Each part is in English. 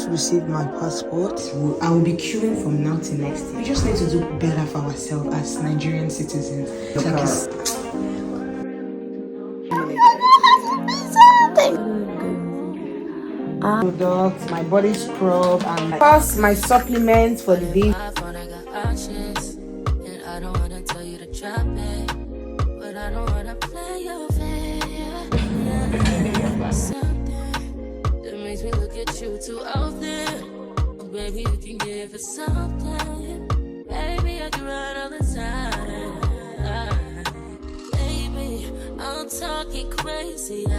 received my passport. I will be queuing from now till next year. We just need to do better for ourselves as Nigerian citizens. Products, my body scrub, and my supplements for the day. I don't wanna tell you to drop it, but I don't wanna play your fair. Something that makes me look at you too often. Oh, baby, you can give it something. Baby, I can run all the time. Baby, I'm talking crazy. I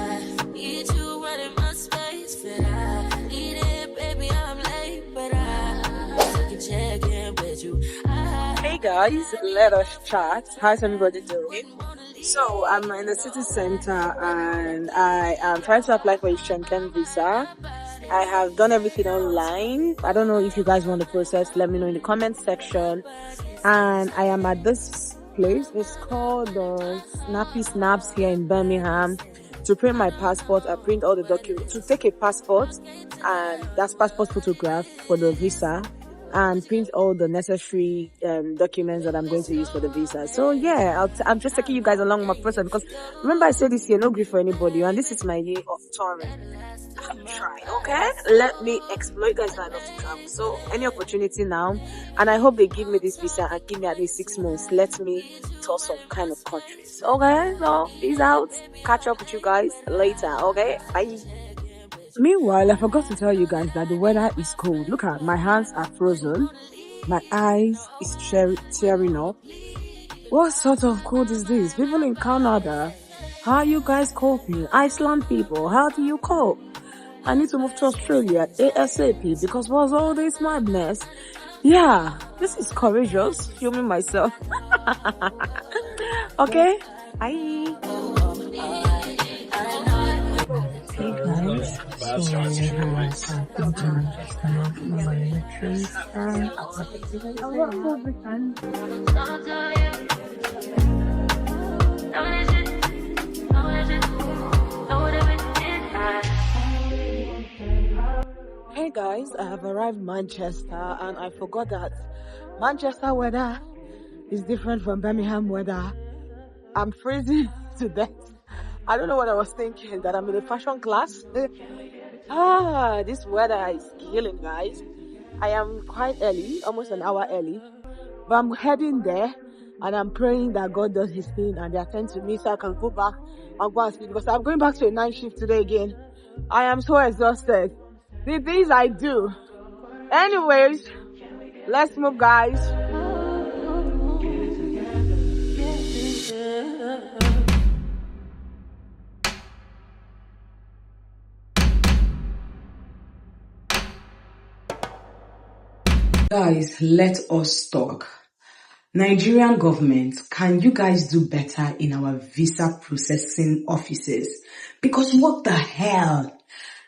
need you running my space, but I need it, baby. I'm late, but I can check in with you. Hey guys, let us chat. How's everybody doing? So I'm in the city center and I am trying to apply for a Schengen visa. I have done everything online. I don't know if you guys want the process. Let me know in the comment section. And I am at this place. It's called Snappy Snaps here in Birmingham. To print my passport, I print all the documents. To take a passport, and that's passport photograph for the visa, and print all the necessary documents that I'm going to use for the visa. So yeah, I'm just taking you guys along my process because remember I said this year no grief for anybody, and this is my year of touring. I'm trying, okay? Let me explore. You guys know I love to travel, so any opportunity now, and I hope they give me this visa and give me at least 6 months. Let me tour some kind of countries. Okay, so peace out. Catch up with you guys later. Okay, bye. Meanwhile, I forgot to tell you guys that the weather is cold. Look at my hands are frozen. My eyes is tearing up. What sort of cold is this? People in Canada, how are you guys coping? Iceland people, how do you cope? I need to move to Australia ASAP because what's all this madness? Yeah, this is courageous. Filming myself. Okay, bye. Hey guys, so I've been doing my lectures and Hey guys, I have arrived Manchester and I forgot that Manchester weather is different from Birmingham weather. I'm freezing to death. I don't know what I was thinking, that I'm in a fashion class. This weather is killing, guys. I am quite early, almost an hour early. But I'm heading there and I'm praying that God does his thing and they attend to me so I can go back and go and sleep because I'm going back to a night shift today again. I am so exhausted. The things I do. Anyways, let's move, guys. Guys, let us talk. Nigerian government, can you guys do better in our visa processing offices? Because what the hell?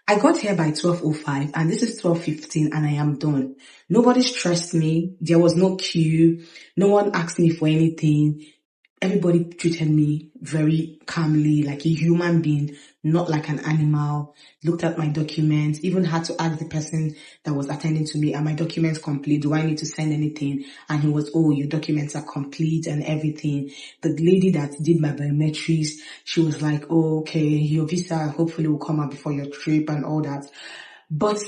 I got here by 12:05 and this is 12:15 and I am done. Nobody stressed me. There was no queue. No one asked me for anything. Everybody treated me very calmly, like a human being, not like an animal. Looked at my documents, even had to ask the person that was attending to me, are my documents complete? Do I need to send anything? And he was, oh, your documents are complete and everything. The lady that did my biometrics, she was like, oh, okay, your visa hopefully will come out before your trip and all that. But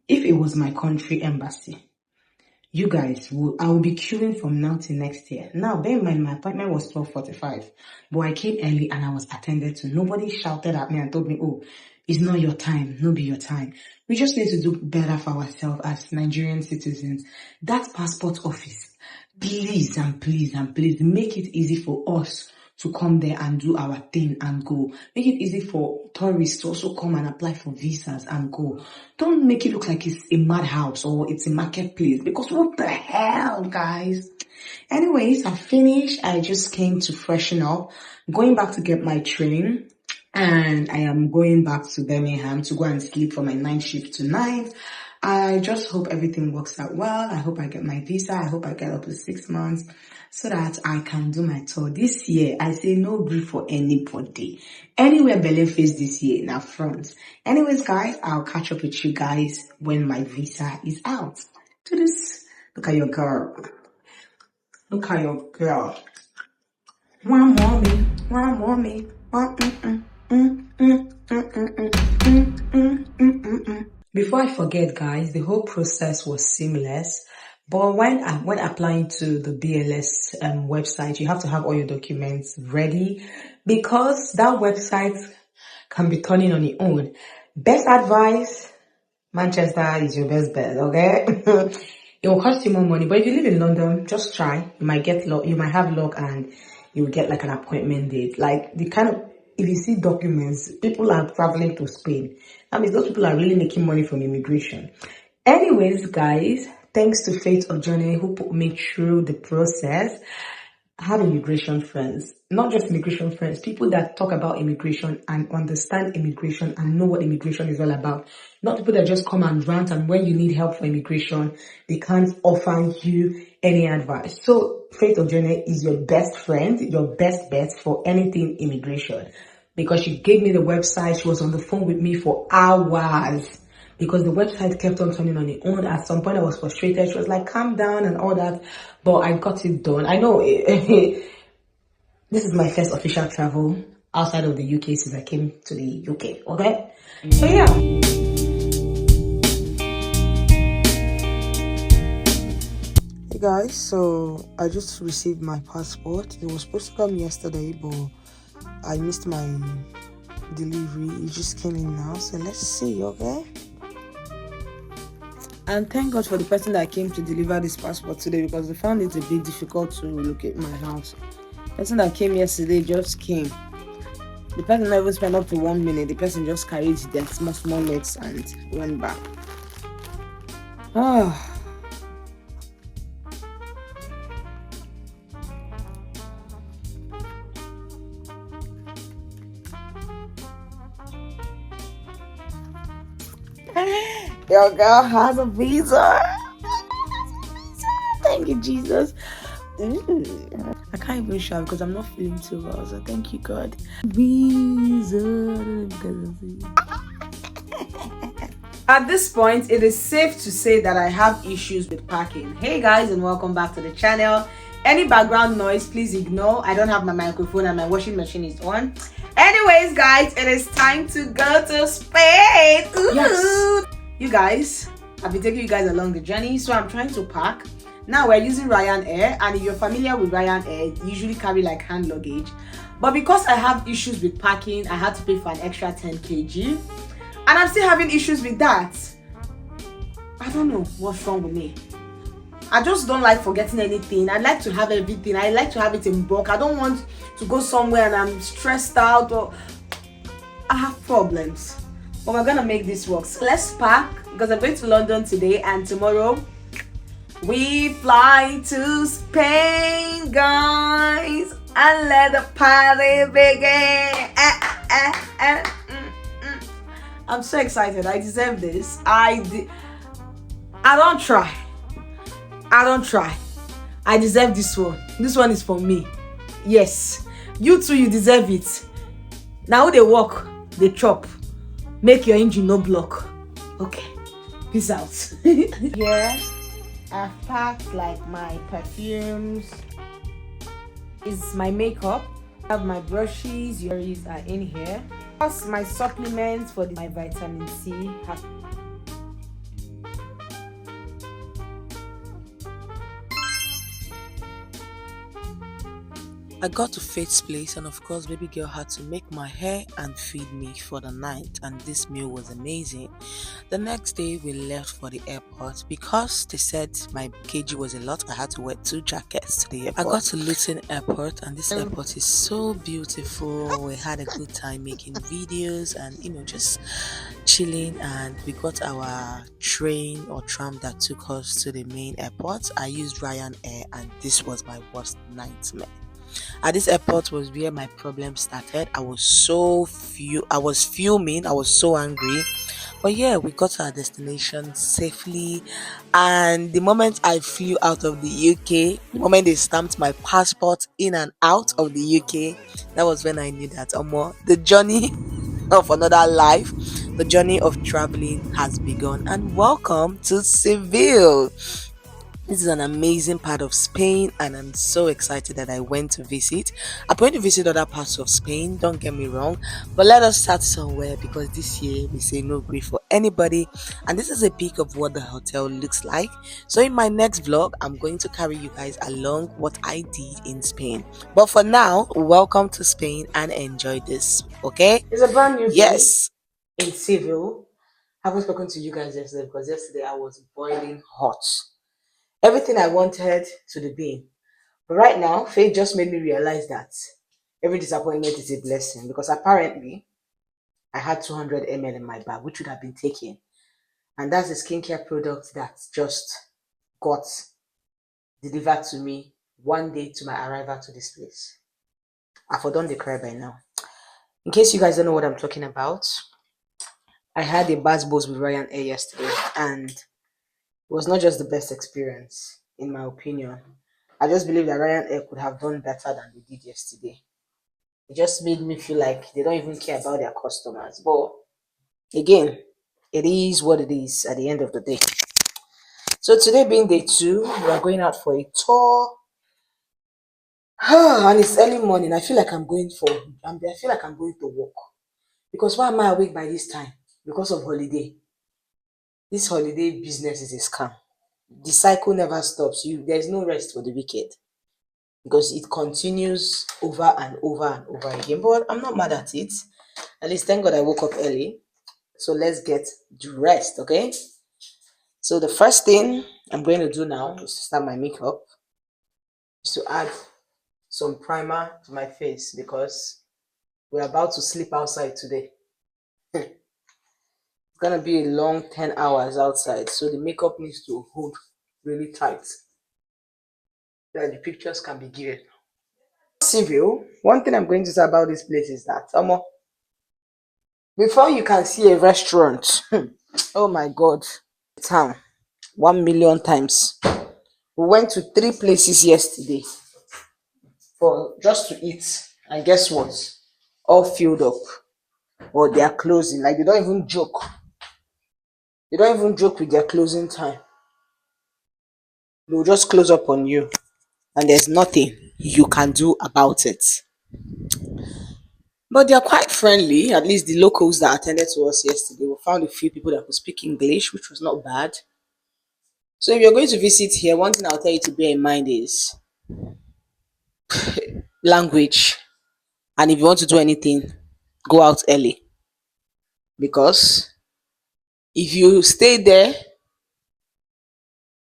if it was my country embassy, you guys, I will be queuing from now till next year. Now, bear in mind, my appointment was 12:45, but I came early and I was attended to. Nobody shouted at me and told me, oh, it's not your time, no be your time. We just need to do better for ourselves as Nigerian citizens. That passport office, please and please and please make it easy for us to come there and do our thing and go. Make it easy for tourists to also come and apply for visas and go. Don't make it look like it's a madhouse or it's a marketplace, because what the hell, guys? Anyways, I'm finished. I just came to freshen up, going back to get my train. and I am going back to Birmingham to go and sleep for my night shift tonight. I just hope everything works out well. I hope I get my visa. I hope I get up to 6 months so that I can do my tour this year. I say no grief for anybody. Anywhere Berlin face this year, now front. Anyways, guys, I'll catch up with you guys when my visa is out. To this, look at your girl. Look at your girl. One more me, one more me. Before I forget, guys, the whole process was seamless. But when applying to the BLS website, you have to have all your documents ready because that website can be turning on its own. Best advice, Manchester is your best bet, okay? It will cost you more money, but if you live in London, just try. You might get luck, you might have luck and you will get like an appointment date. Like the kind of, if you see documents, people are traveling to Spain. That means those people are really making money from immigration. Anyways, guys, thanks to Faith or Journey who put me through the process. I have immigration friends, not just immigration friends, people that talk about immigration and understand immigration and know what immigration is all about. Not people that just come and rant and when you need help for immigration, they can't offer you any advice. So Faith or Journey is your best friend, your best bet for anything immigration. Because she gave me the website, she was on the phone with me for hours. Because the website kept on turning on its own. At some point I was frustrated. She was like, calm down and all that. But I got it done. I know this is my first official travel outside of the UK since I came to the UK. Okay? So yeah. Hey guys, so I just received my passport. It was supposed to come yesterday, but I missed my delivery. It just came in now. So let's see, okay? And thank God for the person that came to deliver this passport today because they found it a bit difficult to locate my house. The person that came yesterday just came. The person never spent up to 1 minute. The person just carried their small legs and went back. Oh. Your girl has a visa. Thank you, Jesus. I can't even shout because I'm not feeling too well. So thank you, God. Visa. At this point, it is safe to say that I have issues with parking. Hey guys, and welcome back to the channel. Any background noise, please ignore. I don't have my microphone and my washing machine is on. Anyways, guys, it is time to go to Spain. Ooh. Yes. You guys, I've been taking you guys along the journey, so I'm trying to pack. Now we're using Ryanair, and if you're familiar with Ryanair, you usually carry like hand luggage. But because I have issues with packing, I had to pay for an extra 10 kg. And I'm still having issues with that. I don't know what's wrong with me. I just don't like forgetting anything. I like to have everything. I like to have it in bulk. I don't want to go somewhere and I'm stressed out or I have problems. But we're gonna make this work. So let's pack because I'm going to London today and tomorrow we fly to Spain, guys, and let the party begin. I'm so excited. I deserve this. I don't try. I deserve this one. This one is for me. Yes. You too, you deserve it. Now they walk, they chop. Make your engine no block. Okay. Peace out. Yeah. I've packed like my perfumes. Is my makeup. I have my brushes. Yours are in here. Plus my supplements for my vitamin C. I got to Faith's place and of course baby girl had to make my hair and feed me for the night, and this meal was amazing. The next day we left for the airport because they said my kg was a lot. I had to wear 2 jackets to the airport. I got to Luton airport and this airport is so beautiful. We had a good time making videos and just chilling, and we got our train or tram that took us to the main airport. I used Ryanair and this was my worst nightmare. At this airport was where my problem started. I was fuming, I was so angry. But yeah, we got to our destination safely. And the moment I flew out of the UK, the moment they stamped my passport in and out of the UK, that was when I knew that the journey of another life, the journey of traveling has begun. And welcome to Seville. This is an amazing part of Spain, and I'm so excited that I went to visit. I'm going to visit other parts of Spain, don't get me wrong, but let us start somewhere because this year we say no grief for anybody, and this is a peek of what the hotel looks like. So, in my next vlog, I'm going to carry you guys along what I did in Spain. But for now, welcome to Spain and enjoy this, okay? It's a brand new day Yes. in Seville. I haven't spoken to you guys yesterday because yesterday I was boiling hot. Everything I wanted to the bin. But right now, Faith just made me realize that every disappointment is a blessing because apparently I had 200 ml in my bag, which would have been taken. And that's a skincare product that just got delivered to me one day to my arrival to this place. I've done the cry by now. In case you guys don't know what I'm talking about, I had a buzz buzz with Ryan Air yesterday, and it was not just the best experience, in my opinion. I just believe that Ryan Air could have done better than they did yesterday. It just made me feel like they don't even care about their customers. But again, it is what it is at the end of the day. So today being day 2, we are going out for a tour. And it's early morning. I feel like I'm going to work. Because why am I awake by this time? Because of holiday. This holiday business is a scam. The cycle never stops. There's no rest for the wicked. Because it continues over and over and over again. But I'm not mad at it. At least thank God I woke up early. So let's get dressed, okay? So the first thing I'm going to do now is to start my makeup. Is to add some primer to my face because we're about to sleep outside today. It's gonna be a long 10 hours outside, so the makeup needs to hold really tight so that the pictures can be given. Seville, one thing I'm going to say about this place is that before you can see a restaurant, oh my god, town 1,000,000 times. We went to 3 places yesterday for just to eat, and guess what? All filled up, or they are closing. Like they don't even joke. They don't even joke with their closing time. They'll just close up on you, and there's nothing you can do about it. But they're quite friendly. At least the locals that attended to us yesterday, we found a few people that could speak English, which was not bad. So if you're going to visit here, one thing I'll tell you to bear in mind is language. And if you want to do anything, go out early. Because if you stay there,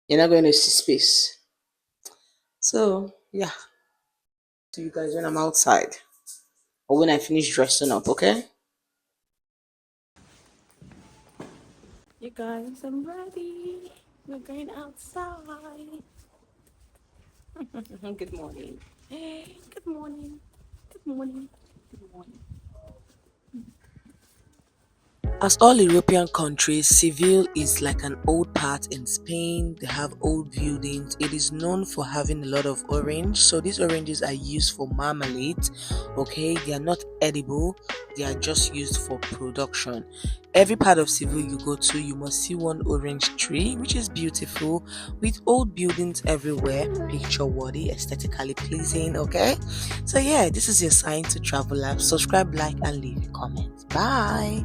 you're not going to see space. So yeah, see you guys when I'm outside or when I finish dressing up, okay? You guys, I'm ready. We're going outside. Good morning. Good morning. Good morning. Good morning. As all European countries, Seville is like an old part in Spain. They have old buildings. It is known for having a lot of orange. So these oranges are used for marmalade. Okay, they are not edible. They are just used for production. Every part of Seville you go to, you must see one orange tree, which is beautiful, with old buildings everywhere, picture worthy, aesthetically pleasing. Okay, so yeah, this is your sign to travel app. Subscribe, like, and leave a comment. Bye.